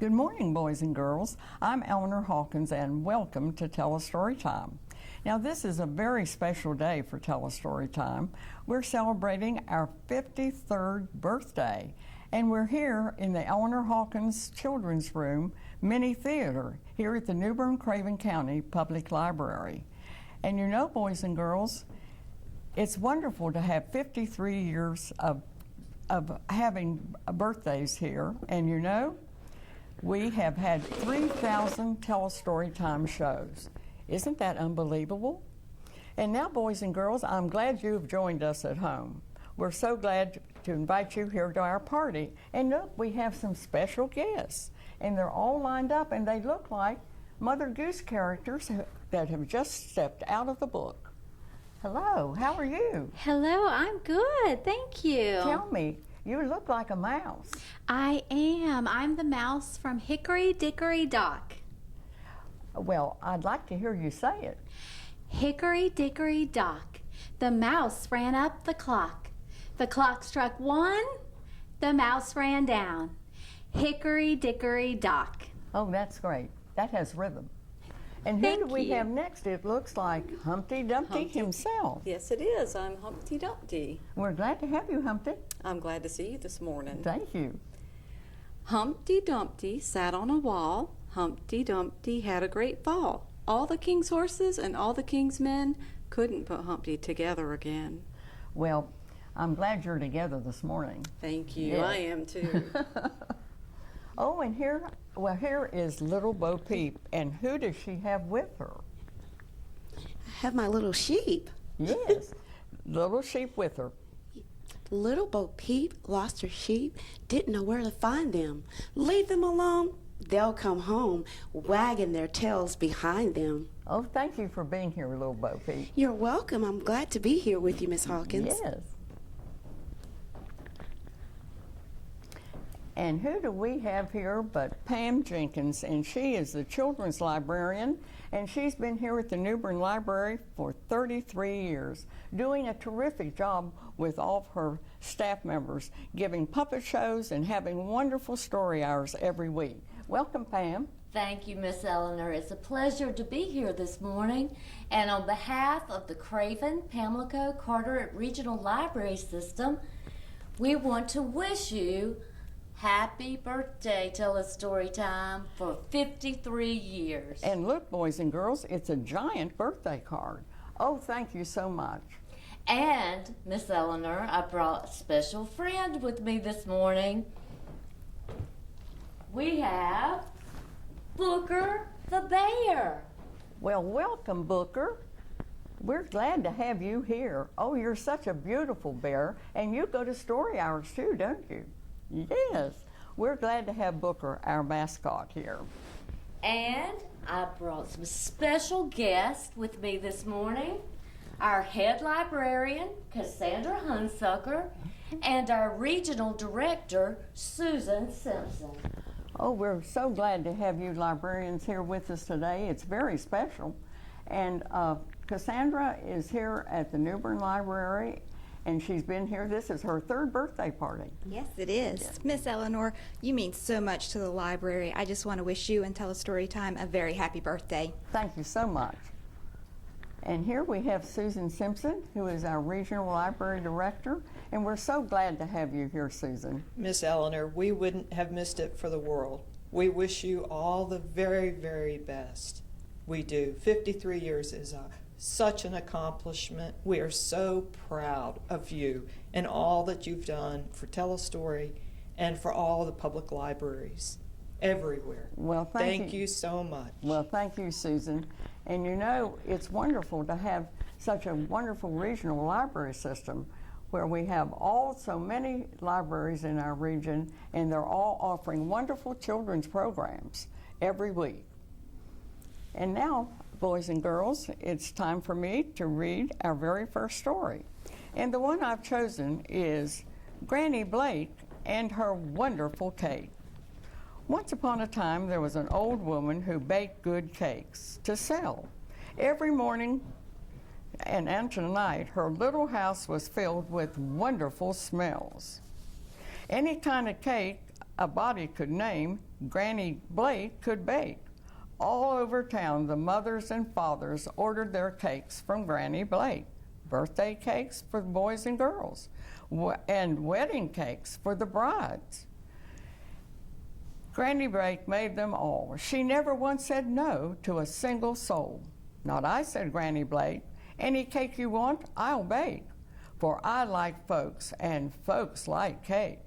Good morning, boys and girls. I'm Eleanor Hawkins, and welcome to Telestory Time. Now, this is a very special day for Telestory Time. We're celebrating our 53rd birthday, and we're here in the Eleanor Hawkins Children's Room Mini Theater here at the New Bern, Craven County Public Library. And you know, boys and girls, it's wonderful to have 53 years of having birthdays here, and you know, we have had 3,000 Telestory Time shows. Isn't that unbelievable? And now, boys and girls, I'm glad you've joined us at home. We're so glad to invite you here to our party. And look, we have some special guests, and they're all lined up, and they look like Mother Goose characters that have just stepped out of the book. Hello, how are you? Hello, I'm good, thank you. Tell me, you look like a mouse. I am. I'm the mouse from Hickory Dickory Dock. Well, I'd like to hear you say it. Hickory Dickory Dock. The mouse ran up the clock. The clock struck 1, the mouse ran down. Hickory Dickory Dock. Oh, that's great. That has rhythm. And who do we have next? It looks like Humpty Dumpty himself. Yes, it is. I'm Humpty Dumpty. We're glad to have you, Humpty. I'm glad to see you this morning. Thank you. Humpty Dumpty sat on a wall. Humpty Dumpty had a great fall. All the king's horses and all the king's men couldn't put Humpty together again. Well, I'm glad you're together this morning. Thank you. Yes. I am too. Oh, and here is little Bo Peep. And who does she have with her? I have my little sheep. Yes, little sheep with her. Little Bo Peep lost her sheep, didn't know where to find them. Leave them alone, they'll come home, wagging their tails behind them. Oh, thank you for being here, little Bo Peep. You're welcome. I'm glad to be here with you, Miss Hawkins. Yes. And who do we have here but Pam Jenkins, and she is the children's librarian, and she's been here at the New Bern Library for 33 years, doing a terrific job with all of her staff members, giving puppet shows and having wonderful story hours every week. Welcome, Pam. Thank you, Miss Eleanor. It's a pleasure to be here this morning. And on behalf of the Craven, Pamlico, Carteret Regional Library System, we want to wish you happy birthday, Telestory Time, for 53 years. And look, boys and girls, it's a giant birthday card. Oh, thank you so much. And, Miss Eleanor, I brought a special friend with me this morning. We have Booker the bear. Well, welcome, Booker. We're glad to have you here. Oh, you're such a beautiful bear, and you go to story hours too, don't you? Yes, we're glad to have Booker, our mascot, here. And I brought some special guests with me this morning. Our head librarian, Cassandra Hunsucker, and our regional director, Susan Simpson. Oh, we're so glad to have you librarians here with us today. It's very special. And Cassandra is here at the New Bern Library, and she's been here. This is her 3rd birthday party. Yes, it is. Yes. Miss Eleanor, you mean so much to the library. I just want to wish you and Telestory Time a very happy birthday. Thank you so much. And here we have Susan Simpson, who is our regional library director, and we're so glad to have you here, Susan. Miss Eleanor, we wouldn't have missed it for the world. We wish you all the very, very best. We do. 53 years is such an accomplishment. We are so proud of you and all that you've done for Telestory and for all the public libraries everywhere. Well, thank you so much. Well, thank you, Susan. And you know, it's wonderful to have such a wonderful regional library system where we have so many libraries in our region, and they're all offering wonderful children's programs every week. And now, boys and girls, it's time for me to read our very first story. And the one I've chosen is Granny Blake and Her Wonderful Cake. Once upon a time, there was an old woman who baked good cakes to sell. Every morning and tonight, her little house was filled with wonderful smells. Any kind of cake a body could name, Granny Blake could bake. All over town, the mothers and fathers ordered their cakes from Granny Blake. Birthday cakes for the boys and girls, and wedding cakes for the brides. Granny Blake made them all. She never once said no to a single soul. Not I, said Granny Blake. Any cake you want, I'll bake. For I like folks, and folks like cake.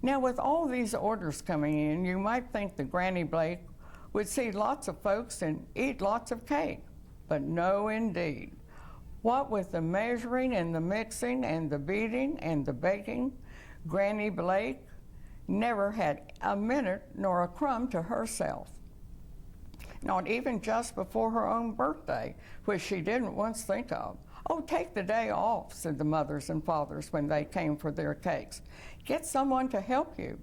Now, with all these orders coming in, you might think that Granny Blake would see lots of folks and eat lots of cake. But no, indeed. What with the measuring and the mixing and the beating and the baking, Granny Blake never had a minute nor a crumb to herself. Not even just before her own birthday, which she didn't once think of. Oh, take the day off, said the mothers and fathers when they came for their cakes. Get someone to help you.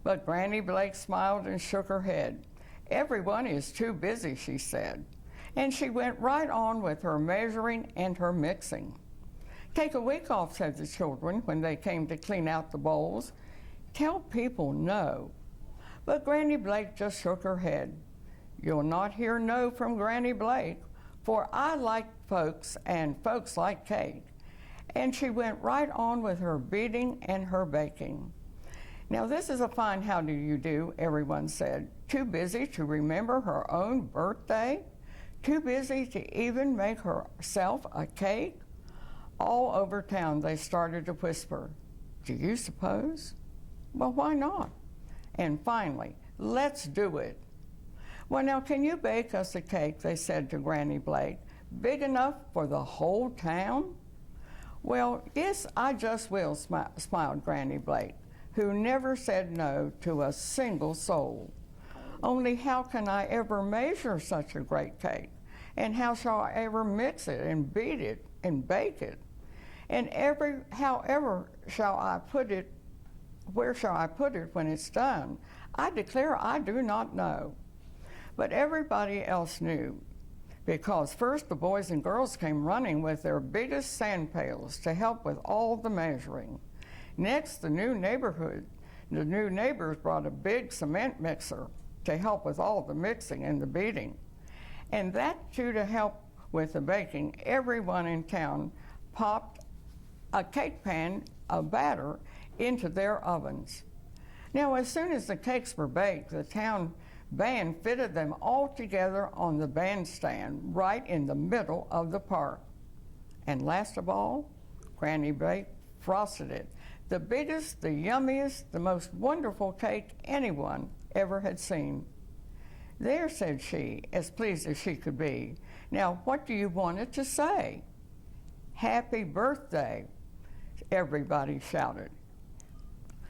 But Granny Blake smiled and shook her head. Everyone is too busy, she said. And she went right on with her measuring and her mixing. Take a week off, said the children when they came to clean out the bowls. Tell people no. But Granny Blake just shook her head. You'll not hear no from Granny Blake, for I like folks and folks like cake. And she went right on with her beating and her baking. Now this is a fine how do you do, everyone said. Too busy to remember her own birthday? Too busy to even make herself a cake? All over town they started to whisper, do you suppose? Well, why not? And finally, let's do it. Well, now, can you bake us a cake, they said to Granny Blake, big enough for the whole town? Well, yes, I just will, smiled Granny Blake, who never said no to a single soul. Only how can I ever measure such a great cake? And how shall I ever mix it and beat it and bake it? And however shall I put it, where shall I put it when it's done? I declare I do not know. But everybody else knew, because first the boys and girls came running with their biggest sand pails to help with all the measuring. Next, the new neighbors brought a big cement mixer to help with all the mixing and the beating. And that too, to help with the baking, everyone in town popped a cake pan of batter into their ovens. Now, as soon as the cakes were baked, the town band fitted them all together on the bandstand right in the middle of the park. And last of all, Granny Blake frosted it. The biggest, the yummiest, the most wonderful cake anyone ever had seen. There, said she, as pleased as she could be. Now, what do you want it to say? Happy birthday, everybody shouted.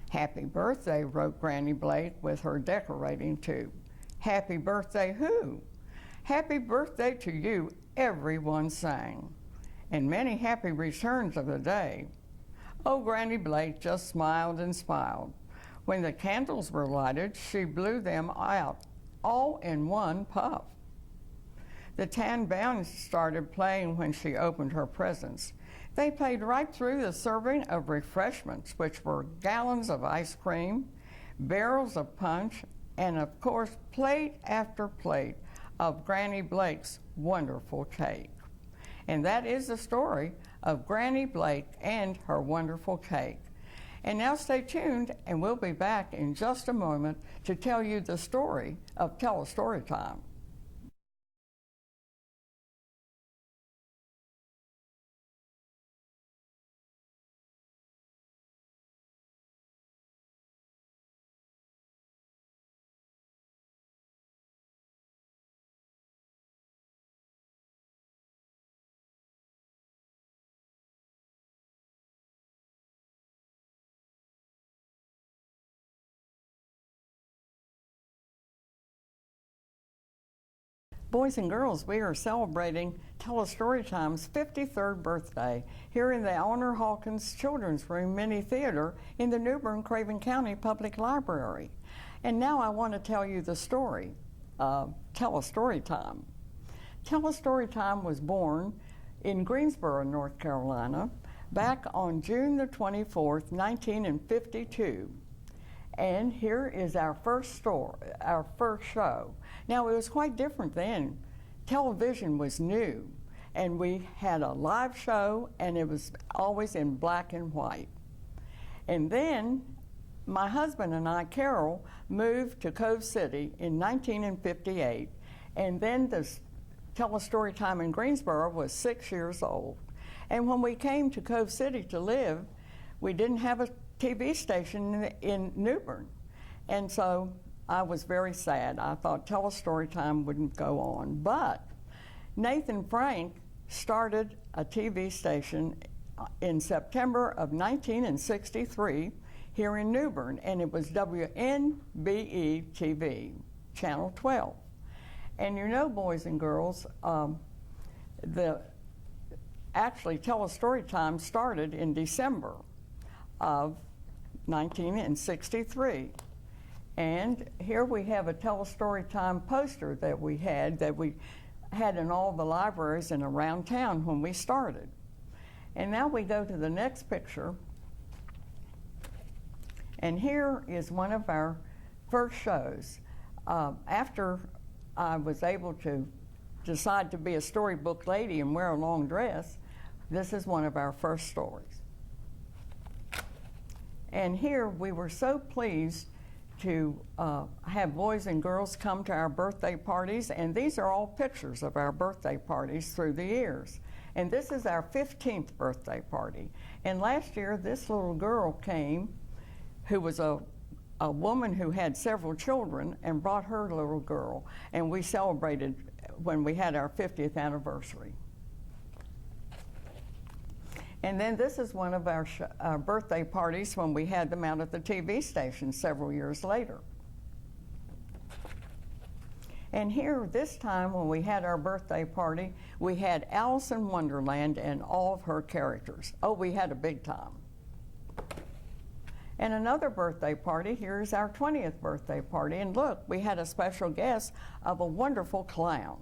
Happy birthday, wrote Granny Blake with her decorating tube. Happy birthday who? Happy birthday to you, everyone sang. And many happy returns of the day. Oh, Granny Blake just smiled and smiled. When the candles were lighted, she blew them out, all in one puff. The tan band started playing when she opened her presents. They played right through the serving of refreshments, which were gallons of ice cream, barrels of punch, and of course, plate after plate of Granny Blake's wonderful cake. And that is the story of Granny Blake and her wonderful cake. And now stay tuned, and we'll be back in just a moment to tell you the story of Telestory Time. Boys and girls, we are celebrating Telestory Time's 53rd birthday here in the Eleanor Hawkins Children's Room Mini Theater in the New Bern, Craven County Public Library. And now I want to tell you the story of Telestory Time. Telestory Time was born in Greensboro, North Carolina, back on June the 24th, 1952. And here is our first show. Now, it was quite different then. Television was new, and we had a live show, and it was always in black and white. And then my husband and I, Carol, moved to Cove City in 1958, and then the Telestory Time in Greensboro was 6 years old. And when we came to Cove City to live, we didn't have a TV station in New Bern. And so I was very sad. I thought Telestory Time wouldn't go on. But Nathan Frank started a TV station in September of 1963 here in New Bern, and it was WNBE TV, Channel 12. And you know, boys and girls, actually Telestory Time started in December of 1963. And here we have a Telestory Time poster that we had in all the libraries and around town when we started. And now we go to the next picture. And here is one of our first shows. After I was able to decide to be a storybook lady and wear a long dress, this is one of our first stories. And here we were so pleased to have boys and girls come to our birthday parties, and these are all pictures of our birthday parties through the years. And this is our 15th birthday party. And last year, this little girl came, who was a woman who had several children, and brought her little girl. And we celebrated when we had our 50th anniversary. And then this is one of our birthday parties when we had them out at the TV station several years later. And here, this time when we had our birthday party, we had Alice in Wonderland and all of her characters. Oh, we had a big time. And another birthday party, here's our 20th birthday party. And look, we had a special guest of a wonderful clown.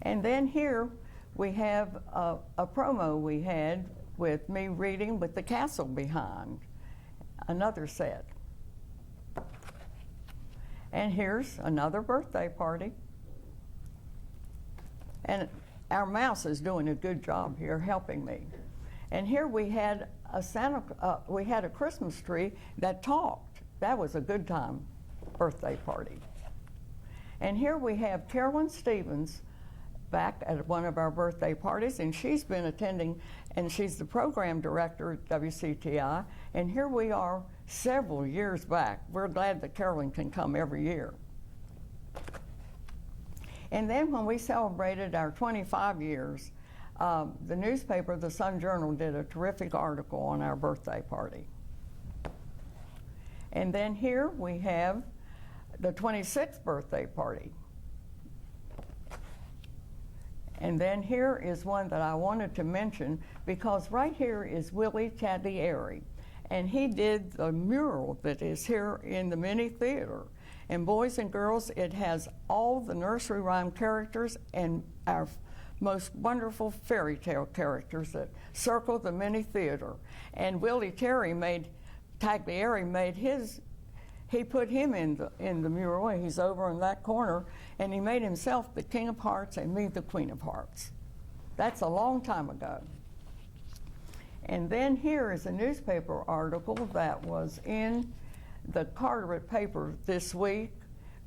And then here, we have a promo we had with me reading with the castle behind, another set. And here's another birthday party. And our mouse is doing a good job here helping me. And here we had a Christmas tree that talked. That was a good time birthday party. And here we have Carolyn Stevens back at one of our birthday parties, and she's been attending, and she's the program director at WCTI, and here we are several years back. We're glad that Carolyn can come every year. And then when we celebrated our 25 years, the newspaper, the Sun Journal, did a terrific article on our birthday party. And then here we have the 26th birthday party. And then here is one that I wanted to mention, because right here is Willie Taglieri, and he did the mural that is here in the mini theater. And boys and girls, it has all the nursery rhyme characters and our most wonderful fairy tale characters that circle the mini theater. And Willie Taglieri made his. He put him in the mural, and he's over in that corner, and he made himself the King of Hearts and me the Queen of Hearts. That's a long time ago. And then here is a newspaper article that was in the Carteret paper this week,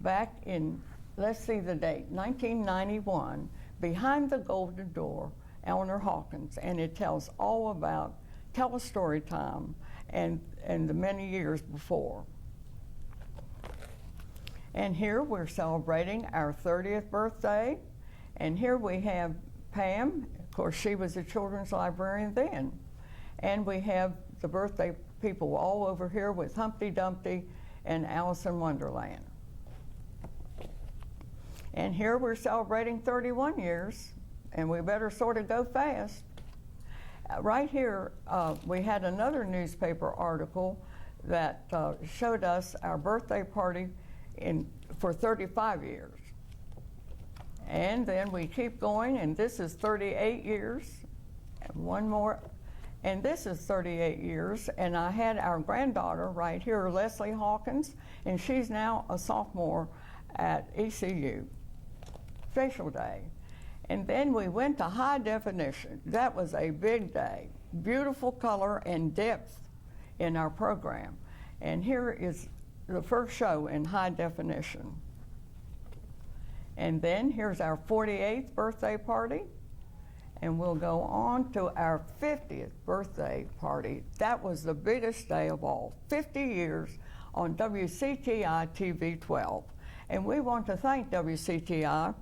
back in, let's see the date, 1991, Behind the Golden Door, Eleanor Hawkins, and it tells all about Telestory Time and the many years before. And here we're celebrating our 30th birthday. And here we have Pam. Of course, she was a children's librarian then. And we have the birthday people all over here with Humpty Dumpty and Alice in Wonderland. And here we're celebrating 31 years, and we better sort of go fast. Right here, we had another newspaper article that showed us our birthday party for 35 years. And then we keep going, and this is 38 years, and one more. And this is 38 years, and I had our granddaughter right here, Leslie Hawkins, and she's now a sophomore at ECU. Special day. And then we went to high definition. That was a big day. Beautiful color and depth in our program. And here is the first show in high definition. And then here's our 48th birthday party. And we'll go on to our 50th birthday party. That was the biggest day of all, 50 years on WCTI TV 12. And we want to thank WCTI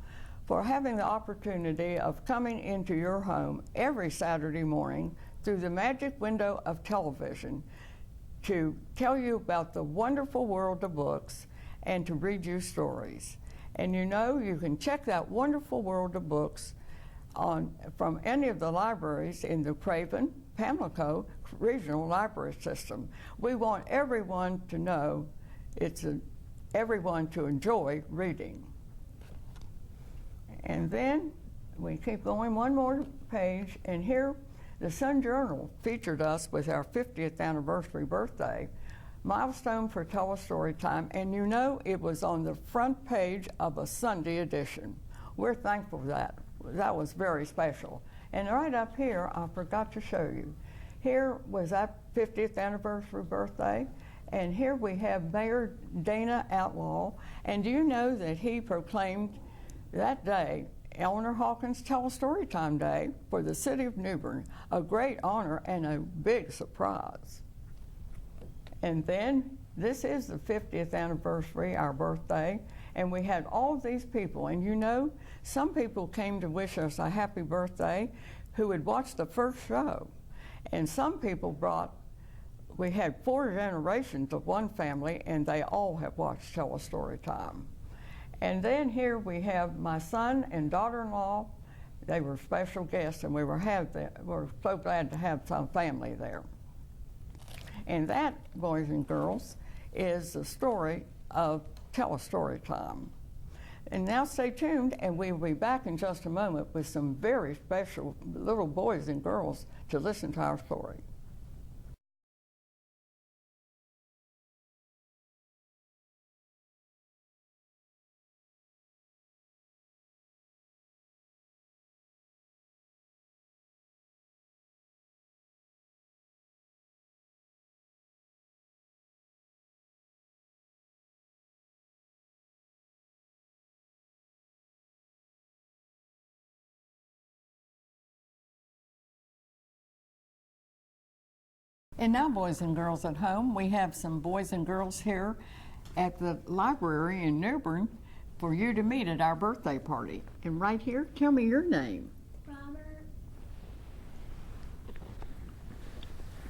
for having the opportunity of coming into your home every Saturday morning through the magic window of television to tell you about the wonderful world of books and to read you stories. And you know, you can check that wonderful world of books from any of the libraries in the Craven, Pamlico Regional Library System. We want everyone to know everyone to enjoy reading. And then we keep going one more page, and here the Sun Journal featured us with our 50th anniversary birthday milestone for Telestory Time, and you know it was on the front page of a Sunday edition. We're thankful for that. That was very special. And right up here, I forgot to show you. Here was that 50th anniversary birthday, and here we have Mayor Dana Outlaw, and do you know that he proclaimed that day Eleanor Hawkins Telestory Time Day for the city of New Bern, a great honor and a big surprise. And then this is the 50th anniversary, our birthday, and we had all these people, and you know, some people came to wish us a happy birthday who had watched the first show. And some people we had 4 generations of one family, and they all have watched Telestory Time. And then here we have my son and daughter-in-law. They were special guests, and we're so glad to have some family there. And that, boys and girls, is the story of Telestory Time. And now stay tuned, and we'll be back in just a moment with some very special little boys and girls to listen to our story. And now, boys and girls at home, we have some boys and girls here at the library in New Bern for you to meet at our birthday party. And right here, tell me your name. Robert.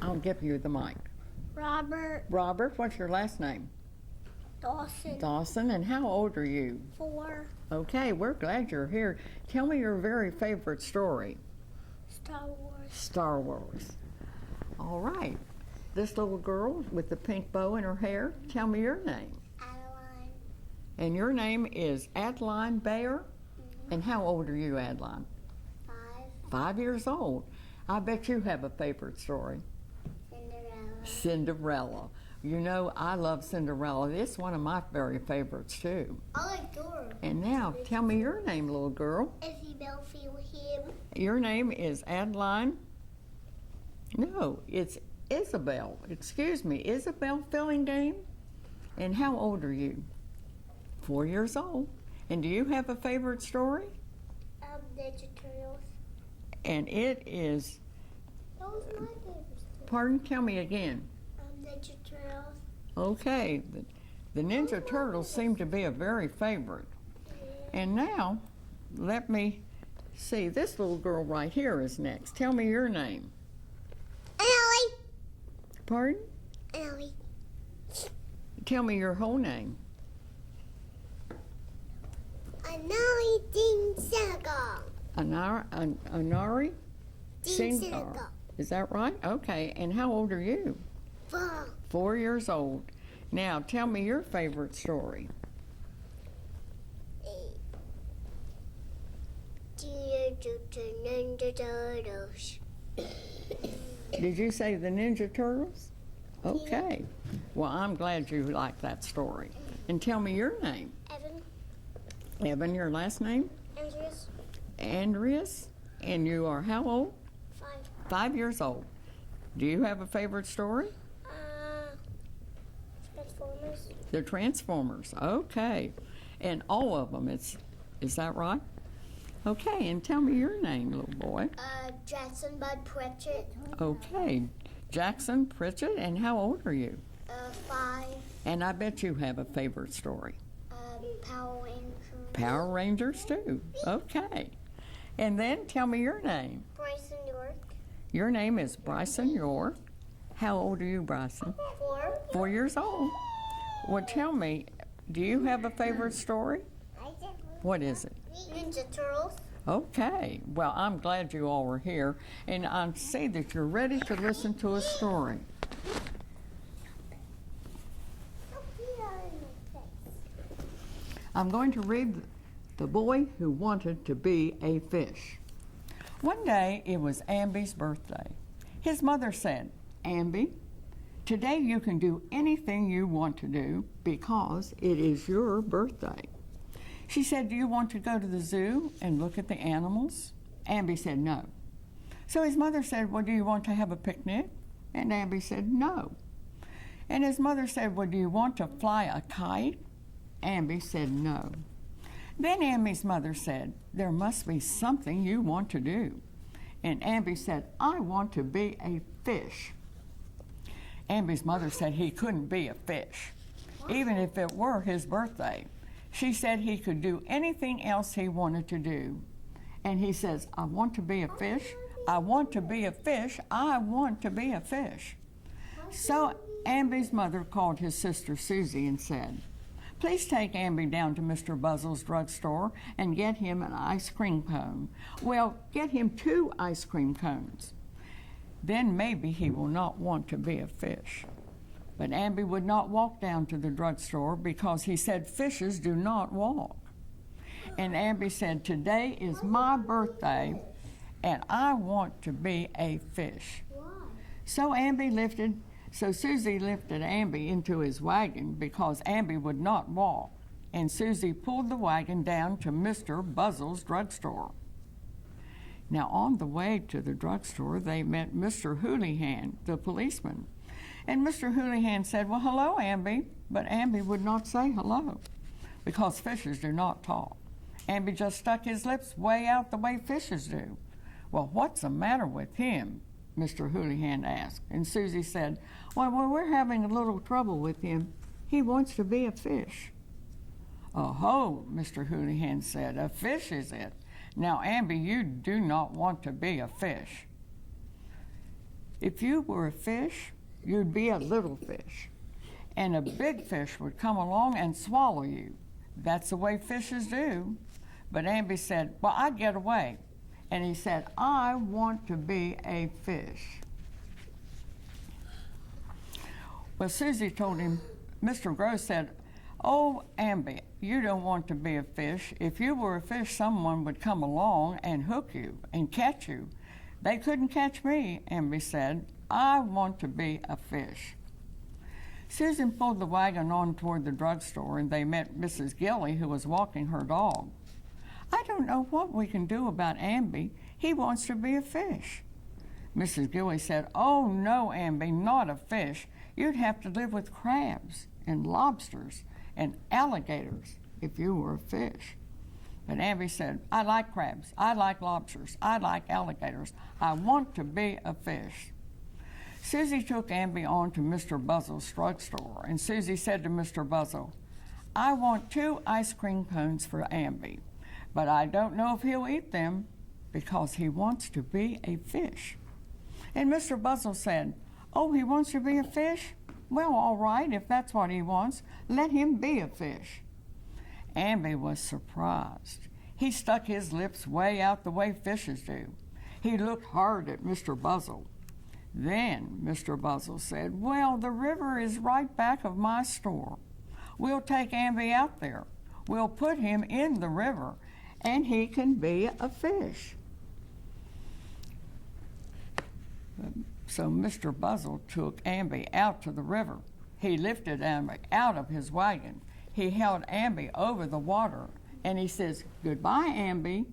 I'll give you the mic. Robert. Robert, what's your last name? Dawson. Dawson, and how old are you? 4. Okay, we're glad you're here. Tell me your very favorite story. Star Wars. Star Wars. All right. This little girl with the pink bow in her hair, tell me your name. Adeline. And your name is Adeline Bayer? Mm-hmm. And how old are you, Adeline? 5. 5 years old. I bet you have a favorite story. Cinderella. Cinderella. You know, I love Cinderella. It's one of my very favorites, too. I like Dora. And now, tell me your name, little girl. Isabel feel him. Your name is Adeline? No, it's Isabel. Excuse me, Isabel Fillingham? And how old are you? 4 years old. And do you have a favorite story? Ninja Turtles. And it is, That was my favorite story. pardon, tell me again. Ninja Turtles. Okay, the Ninja Turtles seem to be a very favorite. And now, let me see, this little girl right here is next. Tell me your name. Ellie. Pardon? Ellie. Tell me your whole name. Anari Ding Senegal. Anari? Ding Senegal. Is that right? Okay, and how old are you? 4. 4 years old. Now, tell me your favorite story. Teenage Mutant Ninja Turtles. Did you say the Ninja Turtles? Okay. Well, I'm glad you like that story. And tell me your name. Evan, Evan, your last name? Andreas, Andreas. And you are how old? 5. 5 years old. Do you have a favorite story? Transformers, The Transformers. Okay. And all of them, is that right? Okay, and tell me your name, little boy. Jackson Bud Pritchett, Okay. Jackson Pritchett, and how old are you? 5. And I bet you have a favorite story. Power Rangers, Power Rangers too. Okay. And then tell me your name. Bryson York, Your name is Bryson York. How old are you, Bryson? 4. 4 years old. Well, tell me, do you have a favorite story? What is it? Ninja Turtles, Okay. Well, I'm glad you all were here, and I see that you're ready to listen to a story. I'm going to read The Boy Who Wanted to Be a Fish. One day, it was Ambi's birthday. His mother said, "Ambi, today you can do anything you want to do because it is your birthday." She said, "Do you want to go to the zoo and look at the animals?" Ambi said no. So his mother said, "Well, do you want to have a picnic?" And Ambi said no. And his mother said, "Well, do you want to fly a kite?" Ambi said no. Then Ambi's mother said, "There must be something you want to do." And Ambi said, "I want to be a fish." Ambi's mother said he couldn't be a fish, even if it were his birthday. She said he could do anything else he wanted to do. And he says, "I want to be a fish. I want to be a fish. I want to be a fish." So Ambi's mother called his sister Susie and said, "Please take Ambi down to Mr. Buzzle's drugstore and get him an ice cream cone. Well, get him 2 ice cream cones. Then maybe he will not want to be a fish." But Ambi would not walk down to the drugstore because he said fishes do not walk. And Ambi said, "Today is my birthday and I want to be a fish." So Susie lifted Ambi into his wagon because Ambi would not walk, and Susie pulled the wagon down to Mr. Buzzle's drugstore. Now, on the way to the drugstore, they met Mr. Houlihan, the policeman. And Mr. Houlihan said, "Well, hello, Ambi." But Ambi would not say hello because fishes do not talk. Ambi just stuck his lips way out the way fishes do. "Well, what's the matter with him?" Mr. Houlihan asked. And Susie said, well, we're having a little trouble with him. He wants to be a fish." "Oh, Mr. Houlihan said, a fish is it? Now, Ambi, you do not want to be a fish. If you were a fish, you'd be a little fish. And a big fish would come along and swallow you. That's the way fishes do." But Ambi said, "Well, I'd get away." And he said, "I want to be a fish." Well, Susie told him, Mr. Gross said, "Oh, Ambi, you don't want to be a fish. If you were a fish, someone would come along and hook you and catch you." "They couldn't catch me," Ambi said. "I want to be a fish." Susan pulled the wagon on toward the drugstore, and they met Mrs. Gilly, who was walking her dog. "I don't know what we can do about Ambi. He wants to be a fish." Mrs. Gilly said, "Oh, no, Ambi, not a fish. You'd have to live with crabs and lobsters and alligators if you were a fish." But Ambi said, "I like crabs. I like lobsters. I like alligators. I want to be a fish." Susie took Ambi on to Mr. Buzzle's drugstore, and Susie said to Mr. Buzzle, "I want 2 ice cream cones for Ambi, but I don't know if he'll eat them because he wants to be a fish." And Mr. Buzzle said, "Oh, he wants to be a fish? Well, all right, if that's what he wants, let him be a fish." Ambi was surprised. He stuck his lips way out the way fishes do. He looked hard at Mr. Buzzle. Then Mr. Buzzle said, "Well, the river is right back of my store. We'll take Ambi out there. We'll put him in the river, and he can be a fish." So Mr. Buzzle took Amby out to the river. He lifted Amby out of his wagon. He held Amby over the water, and he says, "Goodbye, Amby.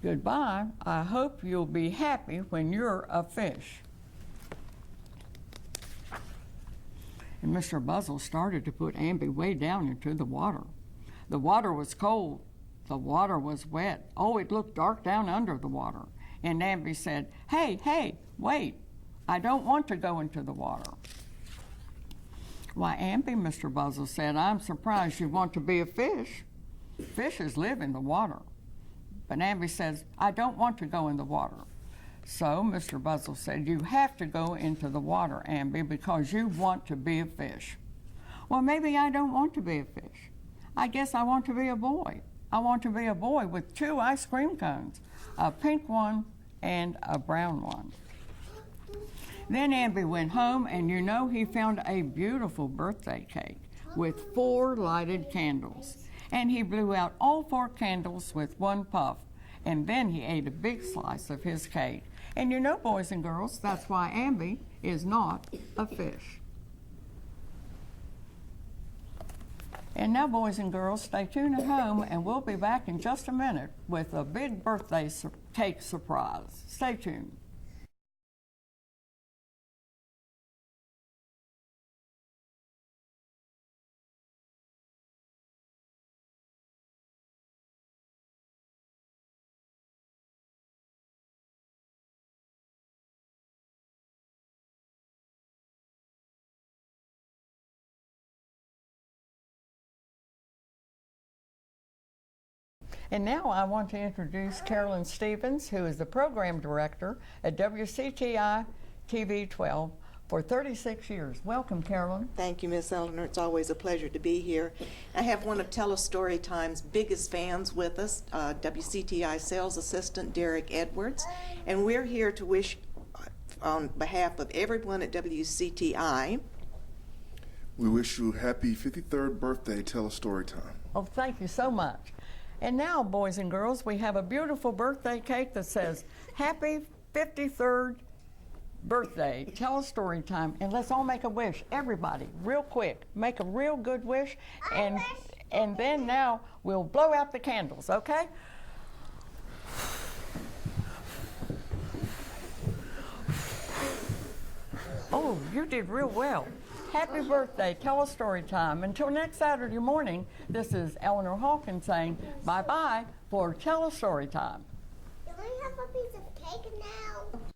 Goodbye. I hope you'll be happy when you're a fish." And Mr. Buzzle started to put Amby way down into the water. The water was cold. The water was wet. Oh, it looked dark down under the water. And Amby said, hey, wait. I don't want to go into the water." "Why, Amby," Mr. Buzzle said, "I'm surprised you want to be a fish. Fishes live in the water." But Amby says, "I don't want to go in the water." So Mr. Buzzle said, "You have to go into the water, Amby, because you want to be a fish." "Well, maybe I don't want to be a fish. I guess I want to be a boy. I want to be a boy with 2 ice cream cones, a pink one and a brown one." Then Amby went home, and you know, he found a beautiful birthday cake with 4 lighted candles. And he blew out all 4 candles with one puff. And then he ate a big slice of his cake. And you know, boys and girls, that's why Amby is not a fish. And now, boys and girls, stay tuned at home, and we'll be back in just a minute with a big birthday cake surprise. Stay tuned. And now I want to introduce Carolyn Stevens, who is the program director at WCTI TV 12 for 36 years. Welcome, Carolyn. Thank you, Miss Eleanor. It's always a pleasure to be here. I have one of Telestory Time's biggest fans with us, WCTI sales assistant Derek Edwards, and we're here to wish, on behalf of everyone at WCTI, we wish you a happy 53rd birthday, Telestory Time. Oh, thank you so much. And now, boys and girls, we have a beautiful birthday cake that says, "Happy 53rd birthday, Telestory Time." And let's all make a wish, everybody, real quick. Make a real good wish, and then now we'll blow out the candles, okay? Oh, you did real well. Happy birthday, Telestory Time. Until next Saturday morning, this is Eleanor Hawkins saying bye-bye for Telestory Time. Do we have a piece of cake now?